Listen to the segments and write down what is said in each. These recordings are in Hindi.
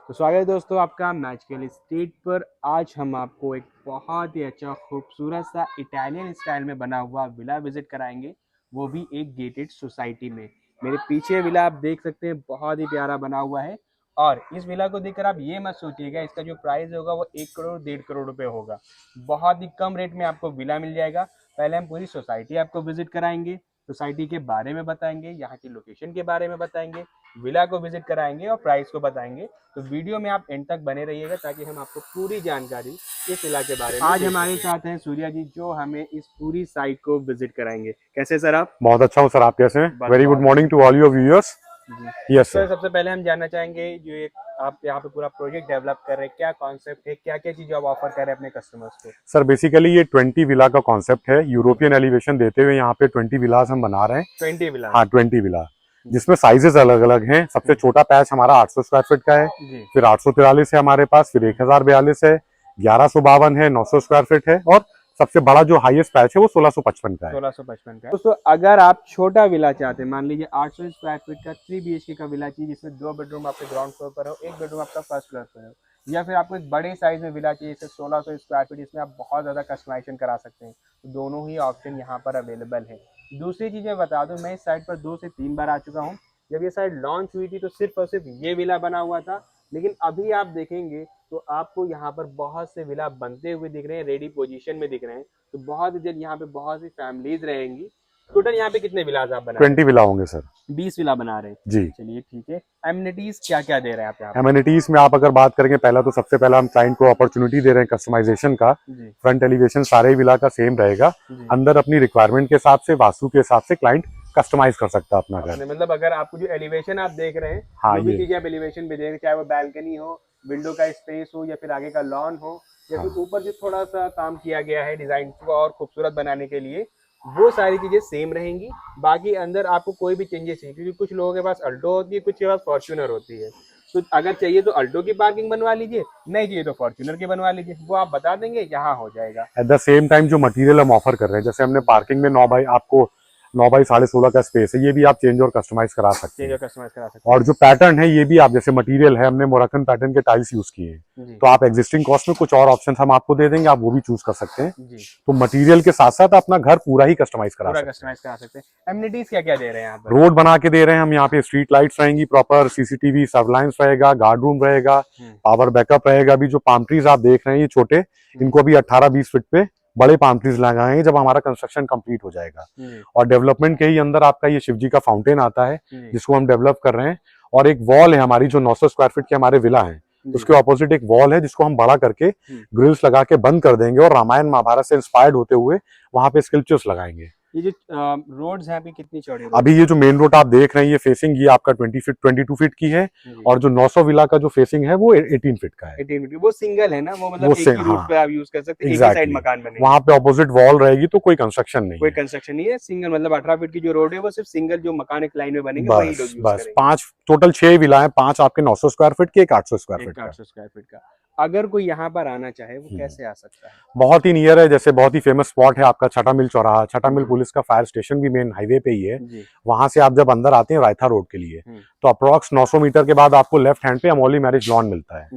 तो स्वागत है दोस्तों आपका मैजिकल स्ट्रीट पर। आज हम आपको एक बहुत ही अच्छा खूबसूरत सा इटालियन स्टाइल में बना हुआ विला विजिट कराएंगे, वो भी एक गेटेड सोसाइटी में। मेरे पीछे विला आप देख सकते हैं, बहुत ही प्यारा बना हुआ है। और इस विला को देखकर आप ये मत सोचिएगा इसका जो प्राइस होगा वो 1 करोड़ 1.5 करोड़ रुपए होगा। बहुत ही कम रेट में आपको विला मिल जाएगा। पहले हम पूरी सोसाइटी आपको विजिट कराएंगे, सोसाइटी के बारे में बताएंगे, यहाँ की लोकेशन के बारे में बताएंगे, विला को विजिट कराएंगे और प्राइस को बताएंगे। तो वीडियो में आप एंड तक बने रहिएगा ताकि हम आपको पूरी जानकारी इस विला के बारे में। आज हमारे साथ हैं सूर्या जी, जो हमें इस पूरी साइट को विजिट कराएंगे। कैसे सर आप? बहुत अच्छा हूँ सर, आप कैसे हैं? Very good morning to all your viewers. Yes sir, sir. सबसे पहले हम जानना चाहेंगे जो एक आप यहाँ पे पूरा प्रोजेक्ट डेवलप कर रहे हैं, क्या कॉन्सेप्ट है, क्या क्या चीजें आप ऑफर कर रहे हैं अपने कस्टमर्स को? सर बेसिकली ये 20 विला का कॉन्सेप्ट है। यूरोपियन एलिवेशन देते हुए यहाँ पे 20 विलास हम बना रहे हैं। 20 विला? हाँ, 20 विला, जिसमें साइजेस अलग अलग हैं। सबसे छोटा पैच हमारा 800 स्क्वायर फीट का है, फिर 843 है हमारे पास, फिर 1042 है, 1152 है, 900 स्क्वायर फीट है, और सबसे बड़ा जो हाईएस्ट पैच है वो 1655 का है। 1655 का। दोस्तों अगर आप छोटा विला चाहते हैं, मान लीजिए 800 स्क्वायर फीट का 3 BHK का विला चाहिए जिसमें 2 बेडरूम आपके ग्राउंड फ्लोर पर हो, 1 बेडरूम आपका फर्स्ट फ्लोर पर हो, या फिर आपको एक बड़े साइज में विला चाहिए जैसे 1600 स्क्वायर फीट, इसमें आप बहुत ज़्यादा कस्टमाइजेशन करा सकते हैं, तो दोनों ही ऑप्शन यहाँ पर अवेलेबल है। दूसरी चीज़ मैं बता दूँ, मैं इस साइट पर 2 से 3 बार आ चुका हूँ। जब ये साइट लॉन्च हुई थी तो सिर्फ और सिर्फ ये विला बना हुआ था, लेकिन अभी आप देखेंगे तो आपको यहाँ पर बहुत से विला बनते हुए दिख रहे हैं, रेडी पोजीशन में दिख रहे हैं। तो बहुत ही जल्द यहाँ पे बहुत सी फैमिलीज रहेंगी। टोटल यहाँ पे कितने विलाज आप बना रहे हैं? 20 विला होंगे सर। 20 विला बना रहे हैं जी। चलिए ठीक है। एमिनिटीज क्या क्या दे रहे हैं आप यहाँ पे? एमिनिटीज में आप अगर बात करेंगे, पहला तो सबसे पहला हम क्लाइंट को अपॉर्चुनिटी दे रहे हैं कस्टमाइजेशन का। फ्रंट एलिवेशन सारे विला का सेम रहेगा। अंदर अपनी रिक्वायरमेंट के हिसाब से, वास्तु के हिसाब से क्लाइंट कस्टमाइज कर सकता है अपना घर। मतलब अगर आपको जो एलिवेशन आप देख रहे हैं, हाँ, जो भी चीजें आप एलिवेशन पे देख रहे हैं, चाहे वो बैल्कनी हो, विंडो का स्पेस हो, या फिर आगे का लॉन हो, या फिर ऊपर जो थोड़ा सा काम किया गया है डिजाइन को और खूबसूरत बनाने के लिए, वो सारी चीजें सेम रहेंगी। बाकी अंदर आपको कोई भी चेंजेस नहीं, क्योंकि कुछ लोगों के पास अल्टो होती है, कुछ के पास फॉर्च्यूनर होती है। तो अगर चाहिए तो अल्टो की पार्किंग बनवा लीजिए, नहीं चाहिए तो फॉर्च्यूनर की बनवा लीजिए, वो आप बता देंगे यहाँ हो जाएगा। एट द सेम टाइम जो मटेरियल हम ऑफर कर रहे हैं, जैसे हमने पार्किंग में 9 बाई 16.5 का स्पेस है, ये भी आप चेंज और कस्टमाइज करा सकते हैं। और जो पैटर्न है ये भी आप, जैसे मटेरियल है, हमने मोरक्कन पैटर्न के टाइल्स यूज किए हैं, तो आप एग्जिस्टिंग कॉस्ट में कुछ और ऑप्शन हम आपको दे देंगे, आप वो भी चूज कर सकते हैं। तो मटेरियल के साथ साथ अपना घर पूरा ही कस्टमाइज करा सकते हैं। एमिनिटीज क्या क्या दे रहे हैं आप? रोड बना के दे रहे हैं हम यहाँ पे, स्ट्रीट लाइट्स रहेंगी प्रॉपर, सीसीटीवी सर्विलांस रहेगा, गार्ड रूम रहेगा, पावर बैकअप रहेगा। अभी जो पाम ट्रीज आप देख रहे हैं ये छोटे, इनको अभी 18-20 फीट पे बड़े पाम ट्रीज लगाएंगे जब हमारा कंस्ट्रक्शन कंप्लीट हो जाएगा। और डेवलपमेंट के ही अंदर आपका ये शिवजी का फाउंटेन आता है जिसको हम डेवलप कर रहे हैं। और एक वॉल है हमारी, जो 900 स्क्वायर फीट के हमारे विला है, उसके ऑपोजिट एक वॉल है जिसको हम बड़ा करके ग्रिल्स लगा के बंद कर देंगे, और रामायण महाभारत से इंस्पायर्ड होते हुए वहां पे स्कल्पचर्स लगाएंगे। ये जो रोड्स हैं अभी कितनी चौड़ी? अभी ये जो मेन रोड आप देख रहे हैं, ये फेसिंग ये आपका 22 फीट की है, और जो 900 विला का जो फेसिंग है वो 18 फीट का है। 18 फीट वो सिंगल है ना, वो मतलब एक ही रूट पे आप यूज कर सकते हैं, एक ही साइड मकान बनेगा। वहां पे ऑपोजिट वॉल रहेगी तो कोई कंस्ट्रक्शन नहीं, कोई कंस्ट्रक्शन नहीं है, सिंगल मतलब 18 फीट की जो रोड है वो सिर्फ सिंगल जो मकान एक लाइन में बनेंगे वही लोग यूज करेंगे। 5 टोटल 6 विला है, 5 आपके 900 स्क्वायर फीट के, एक 800 स्क्वायर फीट का। अगर कोई यहाँ पर आना चाहे वो कैसे आ सकता है? बहुत ही नियर है, जैसे बहुत ही फेमस स्पॉट है आपका छठा मिल चौराहा। छठा मिल पुलिस का फायर स्टेशन भी मेन हाईवे पे ही है। वहां से आप जब अंदर आते हैं रायता रोड के लिए, तो अप्रोक्स 900 मीटर के बाद आपको लेफ्ट हैंड पे अमोली मैरिज लॉन मिलता है।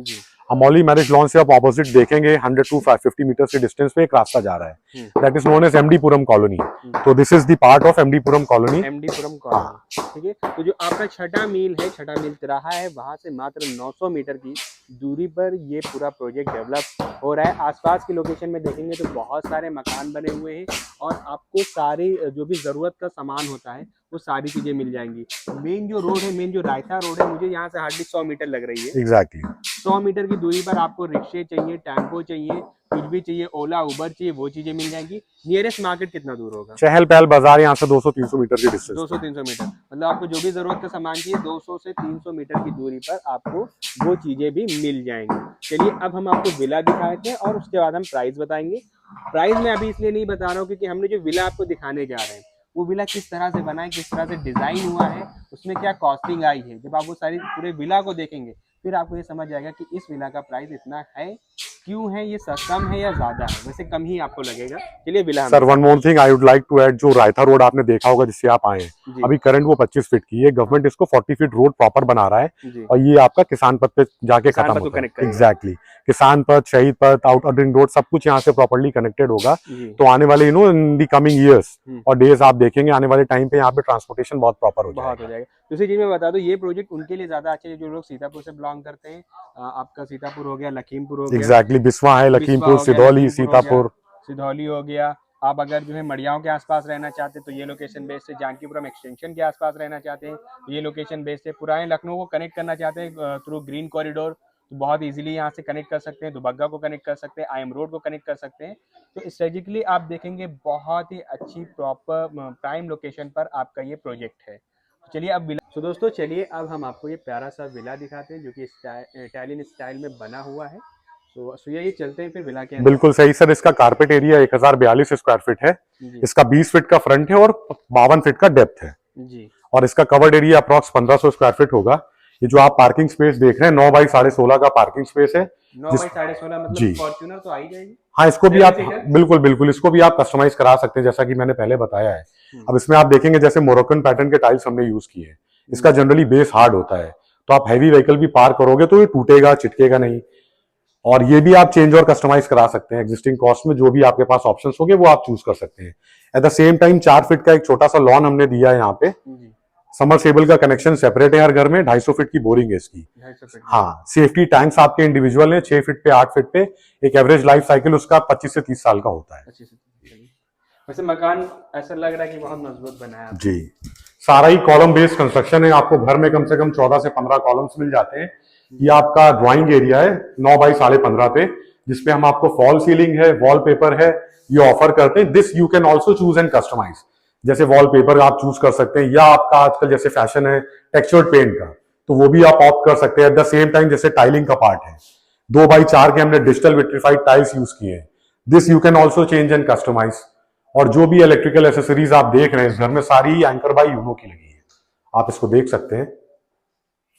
अमोली मैरिज लॉन से आप ऑपोजिट देखेंगे 100 to 50 मीटर के डिस्टेंस पे एक रास्ता जा रहा है, that is known as MDpuram colony. तो this is the part of MDpuram colony. MDpuram colony, ठीक है। तो जो आपका छठा मील है, छठा मील तिराहा है, वहां से मात्र 900 मीटर की दूरी पर ये पूरा प्रोजेक्ट डेवलप हो रहा है। आसपास की लोकेशन में देखेंगे तो बहुत सारे मकान बने हुए हैं, और आपको सारी जो भी जरूरत का सामान होता है वो सारी चीजें मिल जाएंगी। मेन जो रोड है, मेन जो रायता रोड है, मुझे यहाँ से हार्डली 100 मीटर लग रही है। एग्जैक्टली 100 मीटर की दूरी पर आपको रिक्शे चाहिए, टेम्पो चाहिए, कुछ भी चाहिए, ओला उबर चाहिए, वो चीजें मिल जाएंगी। नियरेस्ट मार्केट कितना दूर होगा? चहल पहल बाजार यहाँ से 200-300 मीटर की डिस्टेंस। 200-300 मीटर, मतलब आपको जो भी जरूरत का सामान चाहिए 200 से 300 मीटर की दूरी पर आपको वो चीजें भी मिल जाएंगी। चलिए अब हम आपको विला दिखाते हैं और उसके बाद हम प्राइस बताएंगे। प्राइस मैं अभी इसलिए नहीं बता रहा हूँ क्योंकि हमने जो विला आपको दिखाने जा रहे हैं वो विला किस तरह से बना है, किस तरह से डिजाइन हुआ है, उसमें क्या कॉस्टिंग आई है। जब आप वो सारी पूरे विला को देखेंगे फिर आपको ये समझ आएगा कि इस विला का प्राइस इतना है क्यों है ये कम है या ज्यादा है? वैसे कम ही आपको लगेगा। चलिए villa sir one more thing I would like to add, जो रायता रोड आपने देखा होगा जिससे आप आए हैं, जी अभी करंट वो 25 फीट की है, गवर्नमेंट इसको 40 फीट रोड प्रॉपर बना रहा है जी। और ये आपका किसान पथ पे जाके किसान खत्म पथ को होता है। कनेक्ट करेगा। एग्जैक्टली, किसान पथ, शहीद पथ, आउटर रिंग रोड सब कुछ यहाँ से प्रॉपर्ली कनेक्टेड होगा। जी तो आने वाले इन दी कमिंग ईयर्स हम्म, और डेज आप देखेंगे आने वाले टाइम पे यहाँ पे ट्रांसपोर्टेशन बहुत प्रॉपर हो बहुत जाएगा। हो जाएगा। दूसरी चीज मैं बता दूं, ये प्रोजेक्ट उनके लिए ज्यादा अच्छा है जो लोग सीतापुर से बिलोंग करते हैं। आपका सीतापुर हो गया, लखीमपुर हो गया, एग्जैक्टली, बिस्वा है, बिस्वा लखीमपुर, हो गया, सिधौली, लखीमपुर हो गया, सीतापुर। सिधौली हो गया। आप अगर जो है मड़ियाओं के आसपास रहना चाहते हैं तो ये लोकेशन बेस्ड है। जानकीपुरम एक्सटेंशन के आसपास रहना चाहते हैं तो ये लोकेशन बेस्ड है। पुराने लखनऊ को कनेक्ट करना चाहते हैं थ्रू ग्रीन कॉरिडोर तो बहुत इजीली यहाँ से कनेक्ट कर सकते हैं। दुबग्गा को कनेक्ट कर सकते हैं, आईएम रोड को कनेक्ट कर सकते हैं। तो स्ट्रेटेजिकली आप देखेंगे बहुत ही अच्छी प्रॉपर प्राइम लोकेशन पर आपका ये प्रोजेक्ट है। तो चलिए अब विला, तो दोस्तों चलिए अब हम आपको ये प्यारा सा विला दिखाते हैं जो कि इटालियन स्टाइल में बना हुआ है। तो सुया ये चलते हैं फिर विला के अंदर। बिल्कुल सही सर, इसका कारपेट एरिया 1042 स्क्वायर फीट है। जी इसका 20 फीट का फ्रंट है और 52 फीट का डेप्थ है जी और इसका covered area approx 1500 square feet होगा। ये जो आप पार्किंग स्पेस देख रहे हैं 9 बाई 16.5 का पार्किंग स्पेस है। 9 बाई 16.5 मतलब जी फॉर्च्यूनर तो आ ही जाएगी। हाँ, इसको भी आप 7 सीटर। बिल्कुल बिल्कुल इसको भी आप कस्टमाइज करा सकते हैं जैसा कि मैंने पहले बताया है। अब इसमें आप देखेंगे जैसे मोरक्कन पैटर्न के टाइल्स हमने यूज किए हैं। इसका जनरली बेस हार्ड होता है तो आप हैवी व्हीकल भी पार करोगे तो ये टूटेगा, चिटकेगा नहीं। और ये भी आप चेंज और कस्टमाइज करा सकते हैं एग्जिस्टिंग कॉस्ट में, जो भी आपके पास ऑप्शंस होंगे वो आप चूज कर सकते हैं। At the same time 4 feet का एक छोटा सा लॉन हमने दिया है यहाँ पे। जी समरसेबल का कनेक्शन सेपरेट है हर घर में, 250 फीट की बोरिंग है इसकी। 250 फीट। हाँ, सेफ्टी टैंक्स आपके इंडिविजुअल हैं 6 फीट पे 8 फीट पे। एक एवरेज लाइफ साइकिल उसका 25 से 30 साल का होता है। अच्छे से चलिए। वैसे मकान ऐसा लग रहा है कि बहुत मजबूत बना है आपने। जी, सारा ही कॉलम बेस्ड कंस्ट्रक्शन है। आपको घर में कम से कम 14 से 15 कॉलम्स मिल जाते हैं। ये आपका ड्राइंग एरिया है 9 बाई 15.5 पे, जिसपे हम आपको फॉल सीलिंग है, वॉलपेपर है, ये ऑफर करते हैं। This you can also choose and customise. जैसे वॉलपेपर आप चूज कर सकते हैं या आपका आजकल जैसे फैशन है टेक्सचर्ड पेंट का, तो वो भी आप ऑप्ट कर सकते हैं। एट द सेम टाइम जैसे टाइलिंग का पार्ट है 2 बाई 4 के हमने डिजिटल विट्रीफाइड टाइल्स यूज किए हैं। This you can also change and customise. और जो भी इलेक्ट्रिकल एसेसरीज आप देख रहे हैं इस घर में सारी ही एंकर बाई यूनो की लगी है, आप इसको देख सकते हैं।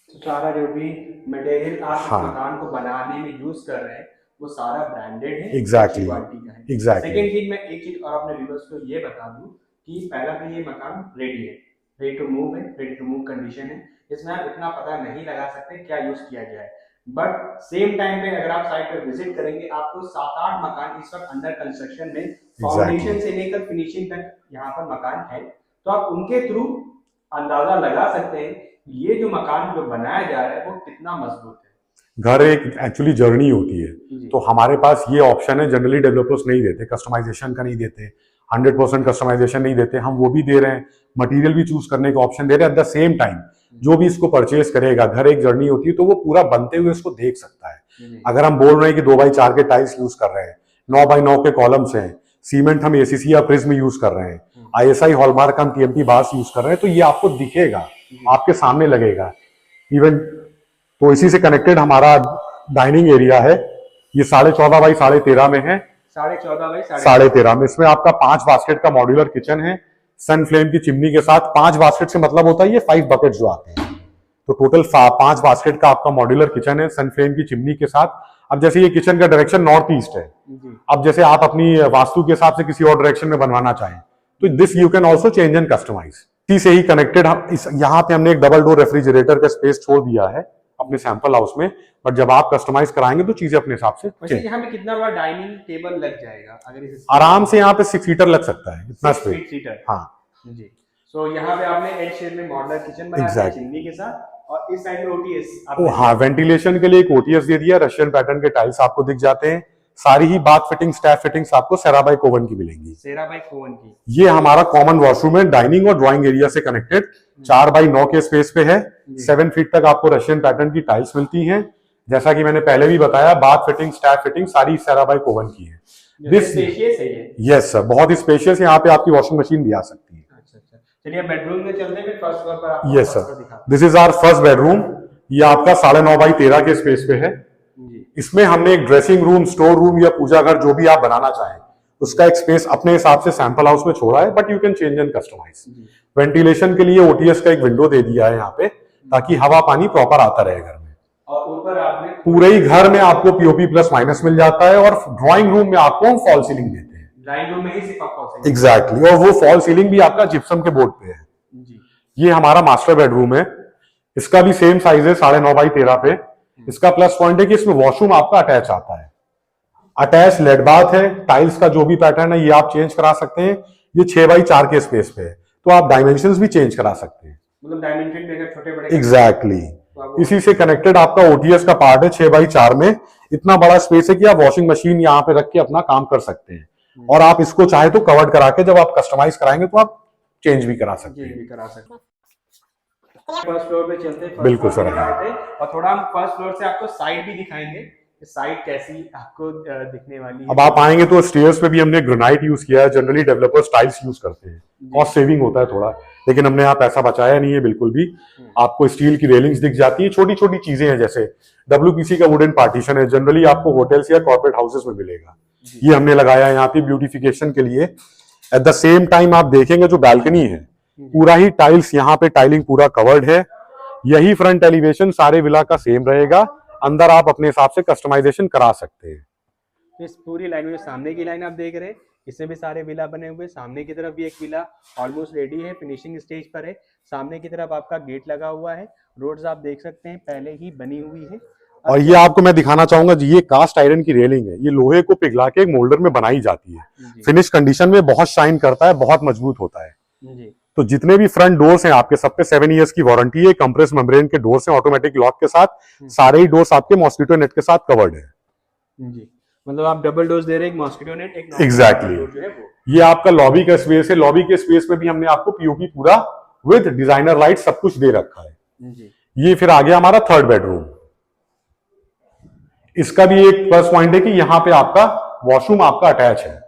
सारा जो भी मटेरियल आप हाँ। इस मकान को बनाने में यूज कर रहे हैं वो सारा ब्रांडेड है, Exactly. अच्छी क्वालिटी का है। Exactly. सेकंड चीज मैं एक चीज और अपने व्यूअर्स को ये बता दूं कि पहला तो ये मकान रेडी है, रेडी टू मूव है, रेडी टू मूव कंडीशन है। इसमें आप इतना पता नहीं लगा सकते क्या यूज किया गया है, बट सेम टाइम पे अगर आप साइट पर विजिट करेंगे आपको 7-8 मकान इस वक्त अंडर कंस्ट्रक्शन में फाउंडेशन से लेकर फिनिशिंग तक यहाँ पर मकान है। तो आप उनके थ्रू अंदाजा लगा सकते हैं ये जो मकान जो बनाया जा रहा है वो कितना मजबूत है। घर एक एक्चुअली जर्नी होती है, जी। तो हमारे पास ये ऑप्शन है। जनरली डेवलपर्स नहीं देते, कस्टमाइजेशन का नहीं देते, 100% कस्टमाइजेशन नहीं देते, हम वो भी दे रहे हैं। मटेरियल भी चूज करने का ऑप्शन दे रहे हैं। एट द सेम टाइम जो भी इसको परचेज करेगा, घर एक जर्नी होती है तो वो पूरा बनते हुए इसको देख सकता है। अगर हम बोल रहे हैं कि 2 बाई 4 के टाइल्स यूज कर रहे हैं, 9 बाई 9 के कॉलम्स हैं, सीमेंट हम एसीसी या प्रिज्म यूज कर रहे हैं, आईएसआई हॉलमार्क हम टीएमटी बास यूज कर रहे हैं, तो ये आपको दिखेगा, आपके सामने लगेगा। इवन तो इसी से कनेक्टेड हमारा डाइनिंग एरिया है, ये 14.5 बाई 13.5 में है। 14.5 बाई 13.5 में इसमें आपका 5 बास्केट का मॉड्यूलर किचन है सन फ्लेम की चिमनी के साथ। 5 बास्केट से मतलब होता है ये 5 बकेट जो आते हैं, तो टोटल 5 बास्केट का आपका मॉड्यूलर किचन है सन फ्लेम की चिमनी के साथ। अब जैसे ये किचन का डायरेक्शन नॉर्थ ईस्ट है, अब जैसे आप अपनी वास्तु के हिसाब से किसी और डायरेक्शन में बनवाना चाहें तो this you can also change and customise. इसी से ही कनेक्टेड यहाँ पे हमने एक डबल डोर रेफ्रिजरेटर का स्पेस छोड़ दिया है अपने सैंपल हाउस में, बट जब आप कस्टमाइज कराएंगे तो चीजें अपने हिसाब से वैसे यहाँ पे कितना बड़ा डाइनिंग टेबल लग जाएगा अगर इसे आराम से यहाँ पे 6 सीटर लग सकता है, इतना स्पेस। सीटर। हाँ जी। सो यहाँ पे आपने एड शेड में मॉडुलर किचन बनाया है चिमनी के साथ, और इस साइड में ओटीएस हाँ, वेंटिलेशन के लिए एक ओटीएस दे दिया। रशियन पैटर्न के टाइल्स आपको दिख जाते हैं। सारी ही बाथ फिटिंग स्टैफ फिटिंग्स आपको सेराबाई कोवन की मिलेंगी। सेराबाई कोवन की। ये हमारा कॉमन वॉशरूम है, डाइनिंग और ड्राइंग एरिया से कनेक्टेड। 4 बाई 9 के स्पेस पे है। 7 फीट तक आपको रशियन पैटर्न की टाइल्स मिलती हैं। जैसा कि मैंने पहले भी बताया, बाथ फिटिंग स्टैफ फिटिंग सारी सेराबाई कोवन की है। दिस स्पेशियस है ये। यस सर, बहुत ही स्पेशियस है। यहाँ पे आपकी वॉशिंग मशीन भी आ सकती है। अच्छा, चलिए बेडरूम में चलते हैं फर्स्ट फ्लोर पर। आप yes sir, this is our first bedroom. ये आपका 9.5 बाई 13 के स्पेस पे है। इसमें हमने एक ड्रेसिंग रूम, स्टोर रूम या पूजा घर जो भी आप बनाना चाहें उसका एक स्पेस अपने हिसाब से सैंपल हाउस में छोड़ा है, but you can change and customise. Ventilation के लिए ओटीएस का एक विंडो दे दिया है यहाँ पे, ताकि हवा पानी प्रॉपर आता रहे घर में। और ऊपर आपने पूरे ही घर में आपको पीओपी प्लस माइनस मिल जाता है, और ड्राइंग रूम में आपको हम फॉल सीलिंग देते हैं। ड्राइंग रूम में ही सिर्फ आप एग्जैक्टली, और वो फॉल सीलिंग भी आपका जिप्सम के बोर्ड पे है जी। ये हमारा मास्टर बेडरूम है, इसका भी सेम साइज है 9.5 बाई 13 पे। इसका प्लस पॉइंट है कि इसमें वॉशरूम आपका अटैच आता है, अटैच लेड बाथ है, टाइल्स का जो भी पैटर्न है ये आप चेंज करा सकते हैं। ये 6 बाई 4 के स्पेस पे है, तो आप डायमेंशंस भी चेंज करा सकते हैं। मतलब डायमेंशन भी अगर छोटे बड़े एग्जैक्टली इसी से कनेक्टेड आपका ओटीएस का पार्ट है 6 बाई 4 में। इतना बड़ा स्पेस है कि आप वॉशिंग मशीन यहाँ पे रख के अपना काम कर सकते हैं, और आप इसको चाहे तो कवर्ड करा के जब आप कस्टमाइज कराएंगे तो आप चेंज भी करा सकते हैं। फर्स्ट फ्लोर पे चलते हैं। बिल्कुल सर। और थोड़ा हम फर्स्ट फ्लोर से आपको साइड भी दिखाएंगे, साइड कैसी आपको दिखने वाली है। अब आप आएंगे तो स्टेयर्स पे भी हमने ग्रेनाइट यूज किया है, जनरली डेवलपर्स टाइल्स यूज करते हैं, कॉस्ट सेविंग होता है थोड़ा, लेकिन हमने यहाँ पैसा बचाया नहीं है बिल्कुल भी। आपको स्टील की रेलिंग्स दिख जाती है, छोटी छोटी चीजें हैं, जैसे डब्ल्यूपीसी का वुडन पार्टीशन है, जनरली आपको होटल्स या कॉर्पोरेट हाउसेस में मिलेगा, ये हमने लगाया है यहाँ पे ब्यूटिफिकेशन के लिए। एट द सेम टाइम आप देखेंगे जो बैल्कनी है पूरा ही टाइल्स, यहाँ पे टाइलिंग पूरा कवर्ड है। यही फ्रंट एलिवेशन सारे विला का सेम रहेगा, अंदर आप अपने हिसाब से कस्टमाइजेशन करा सकते हैं। इस पूरी लाइन में सामने की लाइन आप देख रहे हैं, इसमें भी सारे विला बने हुए, सामने की तरफ भी एक विला ऑलमोस्ट रेडी है, फिनिशिंग स्टेज पर है। सामने की तरफ आपका गेट लगा हुआ है, रोड्स आप देख सकते हैं पहले ही बनी हुई है। और ये आपको मैं दिखाना चाहूंगा, ये कास्ट आयरन की रेलिंग है, ये लोहे को पिघला के एक मोल्डर में बनाई जाती है, फिनिश कंडीशन में बहुत शाइन करता है, बहुत मजबूत होता है जी। तो जितने भी फ्रंट डोर्स हैं आपके, सब पे 7 इयर्स की वारंटी है। कंप्रेस मेम्ब्रेन के डोर्स हैं ऑटोमेटिक लॉक के साथ, सारे ही डोर्स आपके मॉस्किटो नेट के साथ कवर्ड है जी। मतलब आप डबल डोज दे रहे हैं, एक मॉस्किटो नेट, एक एग्जैक्टली। ये आपका लॉबी का स्पेस है, लॉबी के स्पेस में भी हमने आपको पीओपी पूरा विद डिजाइनर लाइट सब कुछ दे रखा है जी। ये फिर आ गया हमारा थर्ड बेडरूम। इसका भी एक प्लस पॉइंट है कि यहाँ पे आपका वॉशरूम आपका अटैच है,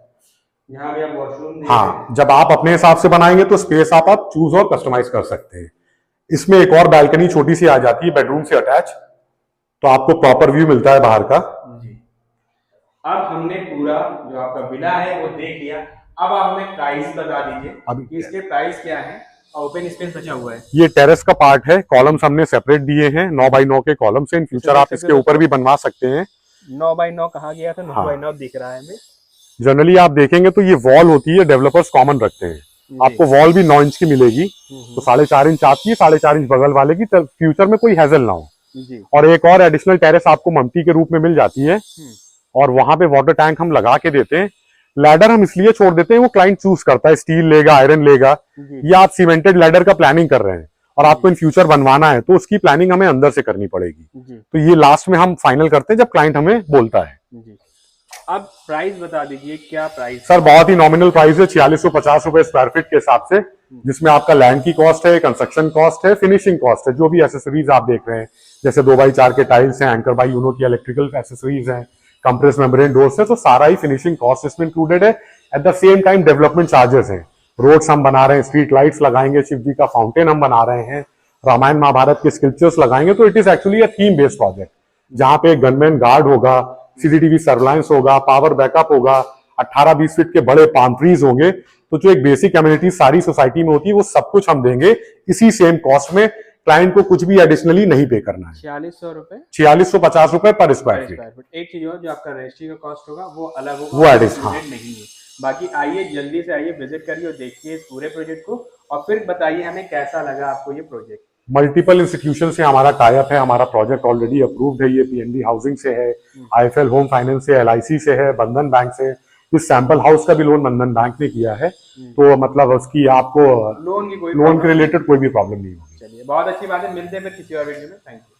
यहाँ भी आप वॉशरूम। हाँ, जब आप अपने हिसाब से बनाएंगे तो स्पेस आप चूज और कस्टमाइज कर सकते हैं। इसमें एक और बैल्कनी छोटी सी आ जाती है बेडरूम से अटैच, तो आपको प्रॉपर व्यू मिलता है बाहर का जी। अब हमने पूरा जो आपका विला है वो देख लिया, अब आप हमें प्राइस बता दीजिए कि इसके प्राइस क्या है, ओपन स्पेस बचा हुआ है। ये टेरेस का पार्ट है, कॉलम्स हमने सेपरेट दिए हैं, 9 बाई 9 के कॉलम्स हैं, इन फ्यूचर आप इसके ऊपर भी बनवा सकते हैं। 9 बाई 9 कहा गया था, 9 बाई 9 दिख रहा है हमें। जनरली आप देखेंगे तो ये वॉल होती है, डेवलपर्स कॉमन रखते हैं, आपको वॉल भी 9 इंच की मिलेगी, तो 4.5 इंच आपकी, 4.5 इंच बगल वाले की, फ्यूचर में कोई हैजल ना हो जी। और एक और एडिशनल टेरेस आपको मम्टी के रूप में मिल जाती है, और वहां पे वाटर टैंक हम लगा के देते हैं। लैडर हम इसलिए छोड़ देते हैं, वो क्लाइंट चूज करता है, स्टील लेगा, आयरन लेगा, या आप सीमेंटेड लैडर का प्लानिंग कर रहे हैं और आपको इन फ्यूचर बनवाना है तो उसकी प्लानिंग हमें अंदर से करनी पड़ेगी, तो ये लास्ट में हम फाइनल करते हैं जब क्लाइंट हमें बोलता है। अब प्राइस बता दीजिए, क्या प्राइस? सर बहुत ही नॉमिनल प्राइस है, 4650 रुपए स्क्वायर फीट के हिसाब से, जिसमें आपका लैंड की कॉस्ट है, कंस्ट्रक्शन कॉस्ट है, फिनिशिंग कॉस्ट है, जो भी एसेसरीज आप देख रहे हैं, जैसे 2x4 के टाइल्स हैं, एंकर बाई यूनो की इलेक्ट्रिकल एसेसरीज हैं, कंप्रेस मेम्ब्रेन डोर्स है, तो सारा ही फिनिशिंग कॉस्ट इसमें इंक्लूडेड है। At the same time development charges हैं, रोड्स हम बना रहे हैं, स्ट्रीट लाइट्स लगाएंगे, शिव जी का फाउंटेन हम बना रहे हैं, रामायण महाभारत के स्कल्पचर्स लगाएंगे, तो it is actually a theme based project, जहां पे गनमैन गार्ड होगा, सीसीटीवी सर्विलांस होगा, पावर बैकअप होगा, 18-20 फीट के बड़े पाम ट्रीज होंगे, तो जो एक बेसिक कम्युनिटी सारी सोसाइटी में होती है वो सब कुछ हम देंगे इसी सेम कॉस्ट में। क्लाइंट को कुछ भी एडिशनली नहीं पे करना है। 4600 रुपए, 4650 रुपए पर स्क्वायर फीट। एक चीज और, जो आपका रजिस्ट्री का कॉस्ट होगा वो अलग होगा, वो एडिशनल नहीं है। बाकी आइए, जल्दी से आइए, विजिट करिए और देखिए इस पूरे प्रोजेक्ट को, और फिर बताइए हमें कैसा लगा आपको ये प्रोजेक्ट। मल्टीपल इंस्टीट्यूशन से हमारा टाई अप है, हमारा प्रोजेक्ट ऑलरेडी अप्रूव्ड है, ये पीएनबी हाउसिंग से है, आईएफएल होम फाइनेंस से, एलआईसी से है, बंधन बैंक से, इस सैंपल हाउस का भी लोन बंधन बैंक ने किया है, तो मतलब उसकी आपको लोन के रिलेटेड कोई भी प्रॉब्लम नहीं होगी। चलिए, बहुत अच्छी बात है, मिलते हैं फिर किसी और वीडियो में। Thank you.